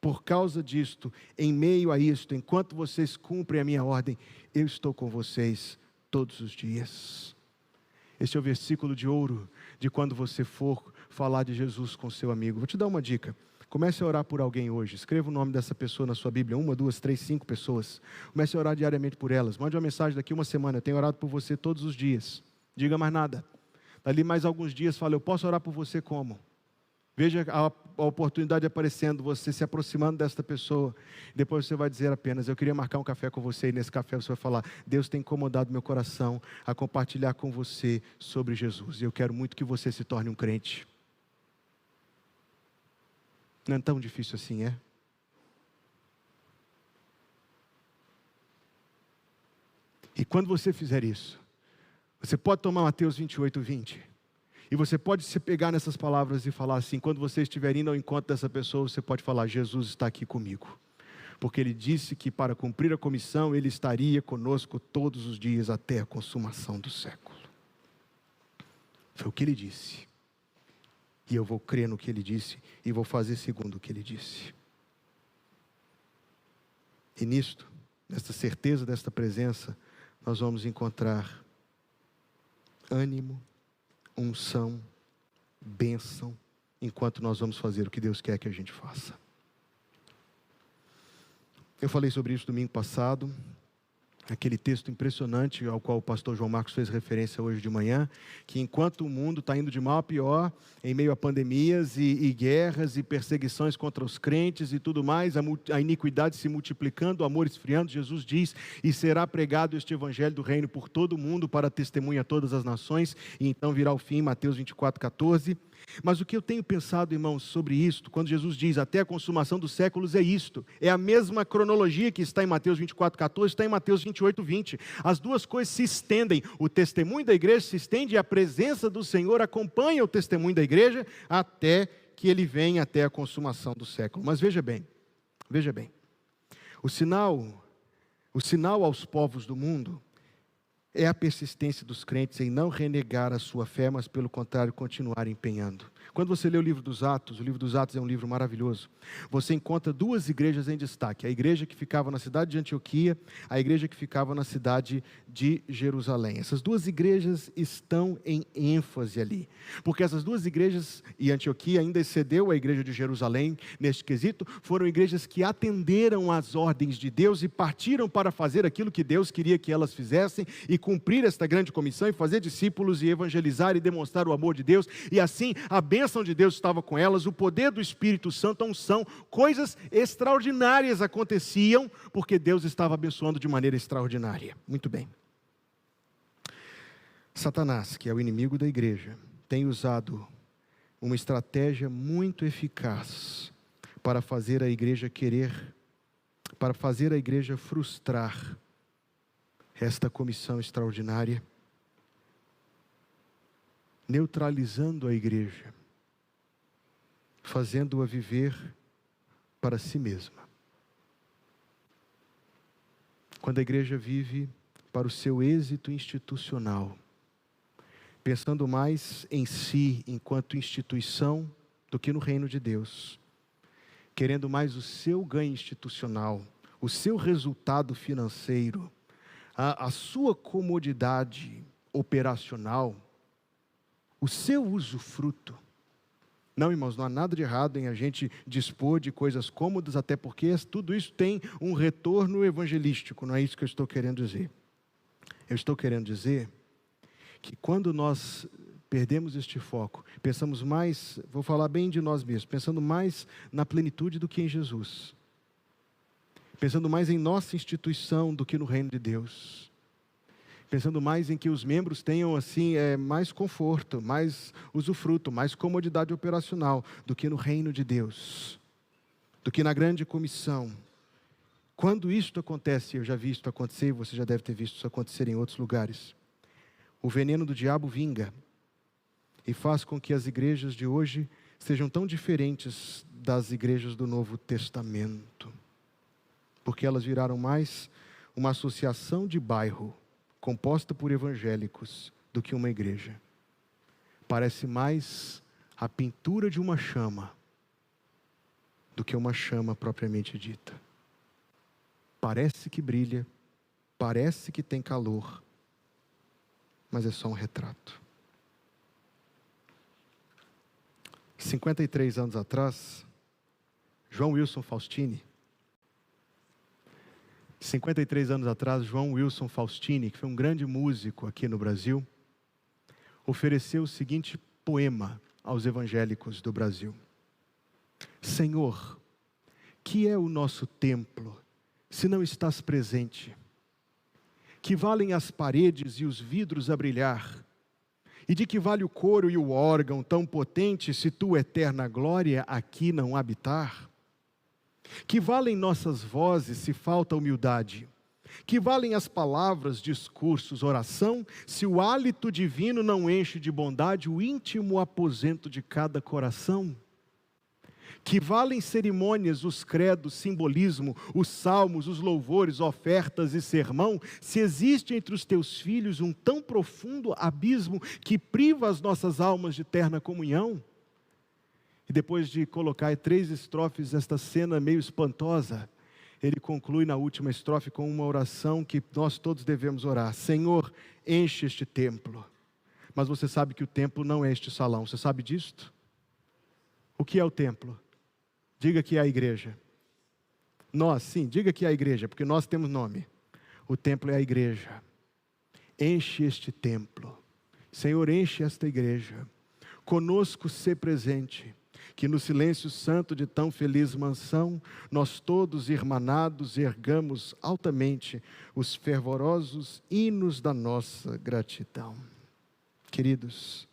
por causa disto, em meio a isto, enquanto vocês cumprem a minha ordem, eu estou com vocês todos os dias. Este é o versículo de ouro de quando você for falar de Jesus com seu amigo. Vou te dar uma dica. Comece a orar por alguém hoje. Escreva o nome dessa pessoa na sua Bíblia. 1, 2, 3, 5 pessoas. Comece a orar diariamente por elas. Mande uma mensagem daqui uma semana: eu tenho orado por você todos os dias. Diga mais nada. Dali mais alguns dias, fala: eu posso orar por você como? Veja a oportunidade aparecendo, você se aproximando desta pessoa. Depois você vai dizer apenas: eu queria marcar um café com você. E nesse café você vai falar: Deus tem incomodado meu coração a compartilhar com você sobre Jesus. E eu quero muito que você se torne um crente. Não é tão difícil assim, é? E quando você fizer isso, você pode tomar Mateus 28, 20. E você pode se pegar nessas palavras e falar assim: quando você estiver indo ao encontro dessa pessoa, você pode falar: Jesus está aqui comigo. Porque Ele disse que para cumprir a comissão, Ele estaria conosco todos os dias até a consumação do século. Foi o que Ele disse. E eu vou crer no que Ele disse e vou fazer segundo o que Ele disse. E nisto, nesta certeza desta presença, nós vamos encontrar ânimo, unção, bênção, enquanto nós vamos fazer o que Deus quer que a gente faça. Eu falei sobre isso domingo passado, aquele texto impressionante ao qual o pastor João Marcos fez referência hoje de manhã, que enquanto o mundo está indo de mal a pior, em meio a pandemias e guerras e perseguições contra os crentes e tudo mais, a iniquidade se multiplicando, o amor esfriando, Jesus diz: e será pregado este evangelho do reino por todo o mundo para testemunha a todas as nações, e então virá o fim. Mateus 24, 14. Mas o que eu tenho pensado, irmãos, sobre isto, quando Jesus diz até a consumação dos séculos, é isto: é a mesma cronologia que está em Mateus 24, 14, está em Mateus 28, 20. As duas coisas se estendem. O testemunho da igreja se estende e a presença do Senhor acompanha o testemunho da igreja até que Ele venha, até a consumação do século. Mas veja bem, o sinal aos povos do mundo é a persistência dos crentes em não renegar a sua fé, mas pelo contrário, continuar empenhando. Quando você lê o livro dos Atos é um livro maravilhoso. Você encontra duas igrejas em destaque: a igreja que ficava na cidade de Antioquia, a igreja que ficava na cidade de Jerusalém. Essas duas igrejas estão em ênfase ali, porque essas duas igrejas, e Antioquia ainda excedeu a igreja de Jerusalém neste quesito, foram igrejas que atenderam às ordens de Deus e partiram para fazer aquilo que Deus queria que elas fizessem e cumprir esta grande comissão e fazer discípulos e evangelizar e demonstrar o amor de Deus. E assim a bênção de Deus estava com elas, o poder do Espírito Santo, a unção, coisas extraordinárias aconteciam porque Deus estava abençoando de maneira extraordinária. Muito bem. Satanás, que é o inimigo da igreja, tem usado uma estratégia muito eficaz para fazer a igreja frustrar esta comissão extraordinária, neutralizando a igreja, fazendo-a viver para si mesma. Quando a igreja vive para o seu êxito institucional, pensando mais em si enquanto instituição do que no reino de Deus, querendo mais o seu ganho institucional, o seu resultado financeiro, a sua comodidade operacional, o seu usufruto. Não, irmãos, não há nada de errado em a gente dispor de coisas cômodas, até porque tudo isso tem um retorno evangelístico. Não é isso que eu estou querendo dizer. Eu estou querendo dizer que quando nós perdemos este foco, pensamos mais, vou falar bem de nós mesmos, pensando mais na plenitude do que em Jesus, pensando mais em nossa instituição do que no reino de Deus, pensando mais em que os membros tenham assim mais conforto, mais usufruto, mais comodidade operacional do que no reino de Deus, do que na grande comissão. Quando isto acontece, eu já vi isto acontecer, e você já deve ter visto isso acontecer em outros lugares, o veneno do diabo vinga e faz com que as igrejas de hoje sejam tão diferentes das igrejas do Novo Testamento, porque elas viraram mais uma associação de bairro, composta por evangélicos, do que uma igreja. Parece mais a pintura de uma chama, do que uma chama propriamente dita. Parece que brilha, parece que tem calor, mas é só um retrato. 53 anos atrás, João Wilson Faustini, 53 anos atrás, João Wilson Faustini, que foi um grande músico aqui no Brasil, ofereceu o seguinte poema aos evangélicos do Brasil: Senhor, que é o nosso templo, se não estás presente? Que valem as paredes e os vidros a brilhar? E de que vale o coro e o órgão tão potente, se tua eterna glória aqui não habitar? Que valem nossas vozes, se falta humildade? Que valem as palavras, discursos, oração, se o hálito divino não enche de bondade o íntimo aposento de cada coração? Que valem cerimônias, os credos, simbolismo, os salmos, os louvores, ofertas e sermão, se existe entre os teus filhos um tão profundo abismo que priva as nossas almas de eterna comunhão? E depois de colocar 3 estrofes esta cena meio espantosa, ele conclui na última estrofe com uma oração que nós todos devemos orar: Senhor, enche este templo. Mas você sabe que o templo não é este salão, você sabe disto? O que é o templo? Diga que é a igreja. Nós, sim, diga que é a igreja, porque nós temos nome. O templo é a igreja. Enche este templo. Senhor, enche esta igreja. Conosco ser presente. Que no silêncio santo de tão feliz mansão, nós todos irmanados ergamos altamente os fervorosos hinos da nossa gratidão. Queridos,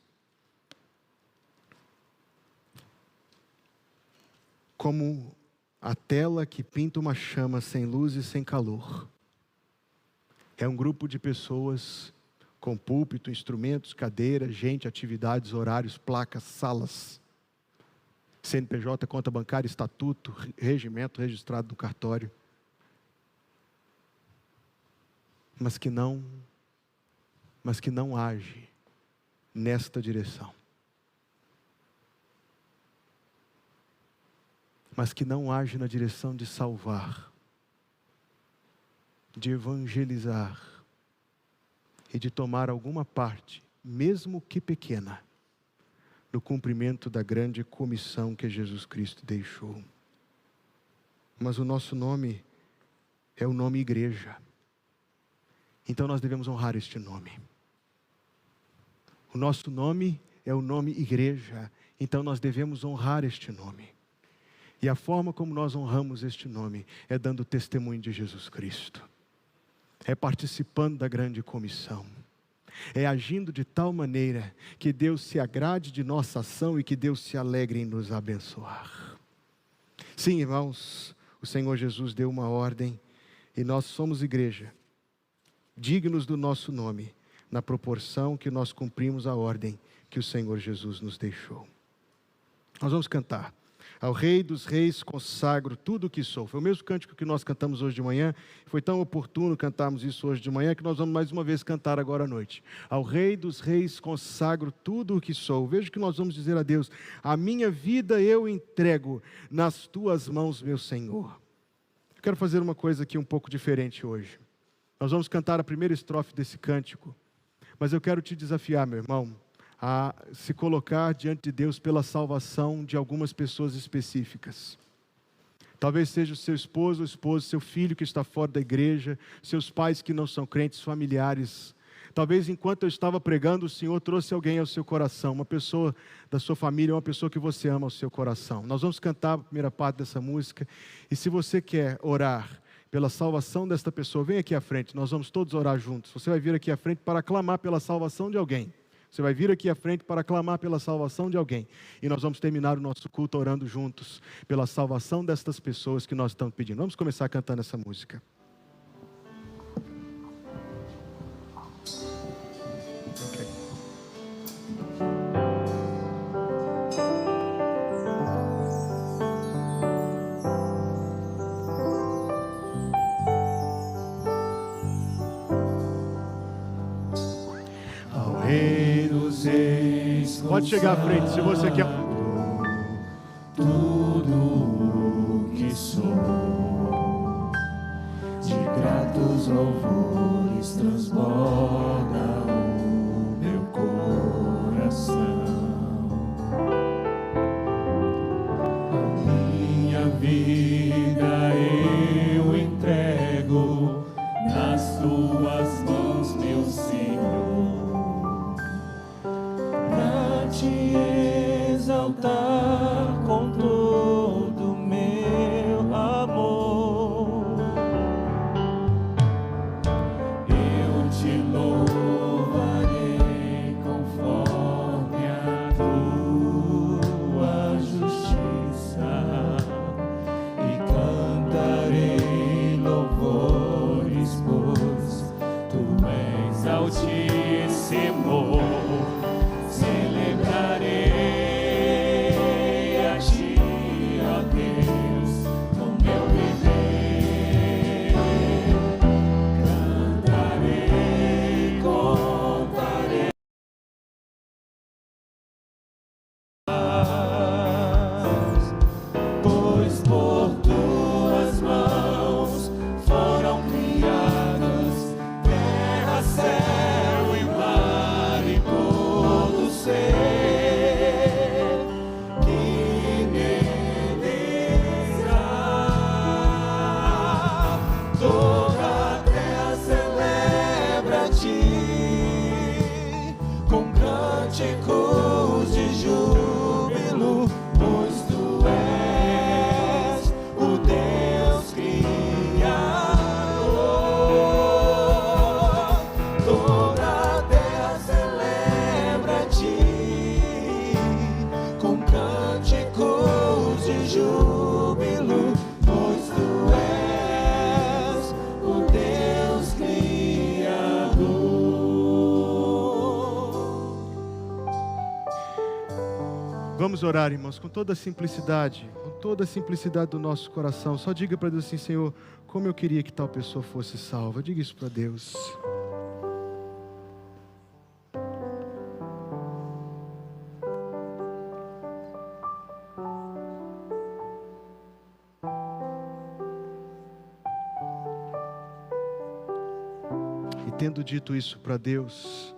como a tela que pinta uma chama sem luz e sem calor, é um grupo de pessoas com púlpito, instrumentos, cadeiras, gente, atividades, horários, placas, salas, CNPJ, conta bancária, estatuto, regimento registrado no cartório, mas que não age nesta direção. Mas que não age na direção de salvar, de evangelizar e de tomar alguma parte, mesmo que pequena, no cumprimento da grande comissão que Jesus Cristo deixou. Mas o nosso nome é o nome igreja. Então nós devemos honrar este nome. O nosso nome é o nome igreja. Então nós devemos honrar este nome. E a forma como nós honramos este nome é dando testemunho de Jesus Cristo. É participando da grande comissão. É agindo de tal maneira que Deus se agrade de nossa ação e que Deus se alegre em nos abençoar. Sim, irmãos, o Senhor Jesus deu uma ordem e nós somos igreja, dignos do nosso nome, na proporção que nós cumprimos a ordem que o Senhor Jesus nos deixou. Nós vamos cantar. Ao Rei dos Reis consagro tudo o que sou. Foi o mesmo cântico que nós cantamos hoje de manhã. Foi tão oportuno cantarmos isso hoje de manhã que nós vamos mais uma vez cantar agora à noite. Ao Rei dos Reis consagro tudo o que sou. Veja que nós vamos dizer a Deus: a minha vida eu entrego nas tuas mãos, meu Senhor. Eu quero fazer uma coisa aqui um pouco diferente hoje. Nós vamos cantar a primeira estrofe desse cântico, mas eu quero te desafiar, meu irmão, a se colocar diante de Deus pela salvação de algumas pessoas específicas. Talvez seja o seu esposo ou esposa, seu filho que está fora da igreja, seus pais que não são crentes, familiares. Talvez enquanto eu estava pregando, o Senhor trouxe alguém ao seu coração, uma pessoa da sua família, uma pessoa que você ama ao seu coração. Nós vamos cantar a primeira parte dessa música, e se você quer orar pela salvação desta pessoa. Vem aqui à frente, nós vamos todos orar juntos. Você vai vir aqui à frente para clamar pela salvação de alguém. Você vai vir aqui à frente para clamar pela salvação de alguém. E nós vamos terminar o nosso culto orando juntos pela salvação destas pessoas que nós estamos pedindo. Vamos começar cantando essa música. Pode chegar à frente se você quer. Tudo o que sou, de gratos louvores transborda o meu coração. A minha vida eu entrego nas tuas mãos, meu Senhor. Te exaltar com todo meu amor, eu te louvarei conforme a tua justiça e cantarei louvores, pois tu és altíssimo. Celebrarei a ti, ó Deus, no meu viver. Cantarei, contarei, pois por tuas mãos foram criadas terra, céu e mar e todo ser. Cânticos de júbilo, pois tu és o Deus Criador. Toda a terra celebra a ti, com cânticos de júbilo, pois tu és o Deus Criador. Vamos orar, irmãos, com toda a simplicidade do nosso coração. Só diga para Deus assim: Senhor, como eu queria que tal pessoa fosse salva. Diga isso para Deus. E tendo dito isso para Deus,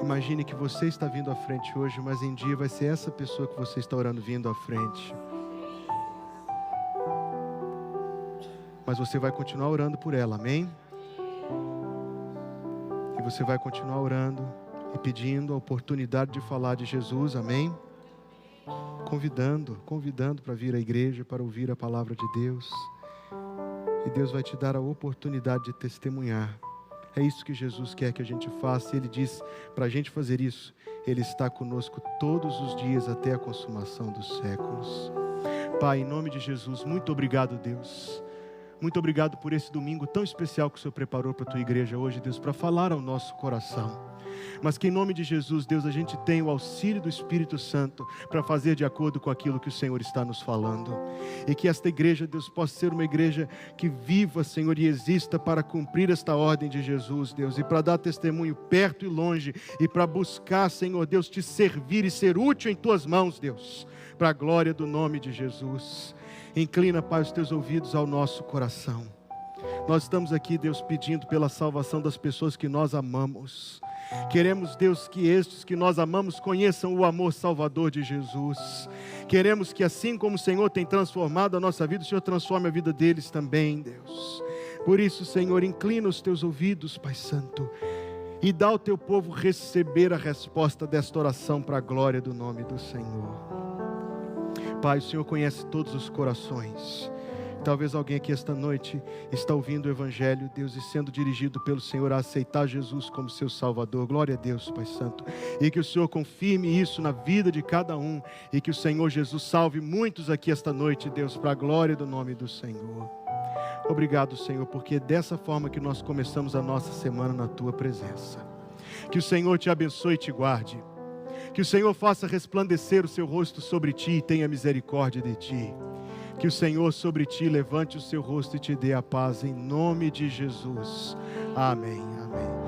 imagine que você está vindo à frente hoje, mas em dia vai ser essa pessoa que você está orando vindo à frente. Mas você vai continuar orando por ela, amém? E você vai continuar orando e pedindo a oportunidade de falar de Jesus, amém? Convidando para vir à igreja, para ouvir a palavra de Deus. E Deus vai te dar a oportunidade de testemunhar. É isso que Jesus quer que a gente faça. Ele diz para a gente fazer isso. Ele está conosco todos os dias até a consumação dos séculos. Pai, em nome de Jesus, muito obrigado, Deus. Muito obrigado por esse domingo tão especial que o Senhor preparou para a tua igreja hoje, Deus, para falar ao nosso coração. Mas que em nome de Jesus, Deus, a gente tenha o auxílio do Espírito Santo para fazer de acordo com aquilo que o Senhor está nos falando. E que esta igreja, Deus, possa ser uma igreja que viva, Senhor, e exista para cumprir esta ordem de Jesus, Deus, e para dar testemunho perto e longe, e para buscar, Senhor, Deus, te servir e ser útil em tuas mãos, Deus, para a glória do nome de Jesus. Inclina, Pai, os teus ouvidos ao nosso coração. Nós estamos aqui, Deus, pedindo pela salvação das pessoas que nós amamos. Queremos, Deus, que estes que nós amamos conheçam o amor salvador de Jesus. Queremos que assim como o Senhor tem transformado a nossa vida, o Senhor transforme a vida deles também, Deus. Por isso, Senhor, inclina os teus ouvidos, Pai Santo, e dá ao teu povo receber a resposta desta oração para a glória do nome do Senhor. Pai, o Senhor conhece todos os corações. Talvez alguém aqui esta noite está ouvindo o Evangelho, Deus, e sendo dirigido pelo Senhor a aceitar Jesus como seu Salvador. Glória a Deus, Pai Santo. E que o Senhor confirme isso na vida de cada um. E que o Senhor Jesus salve muitos aqui esta noite, Deus, para a glória do nome do Senhor. Obrigado, Senhor, porque é dessa forma que nós começamos a nossa semana na Tua presença. Que o Senhor te abençoe e te guarde. Que o Senhor faça resplandecer o seu rosto sobre ti e tenha misericórdia de ti. Que o Senhor sobre ti levante o seu rosto e te dê a paz, em nome de Jesus. Amém, amém.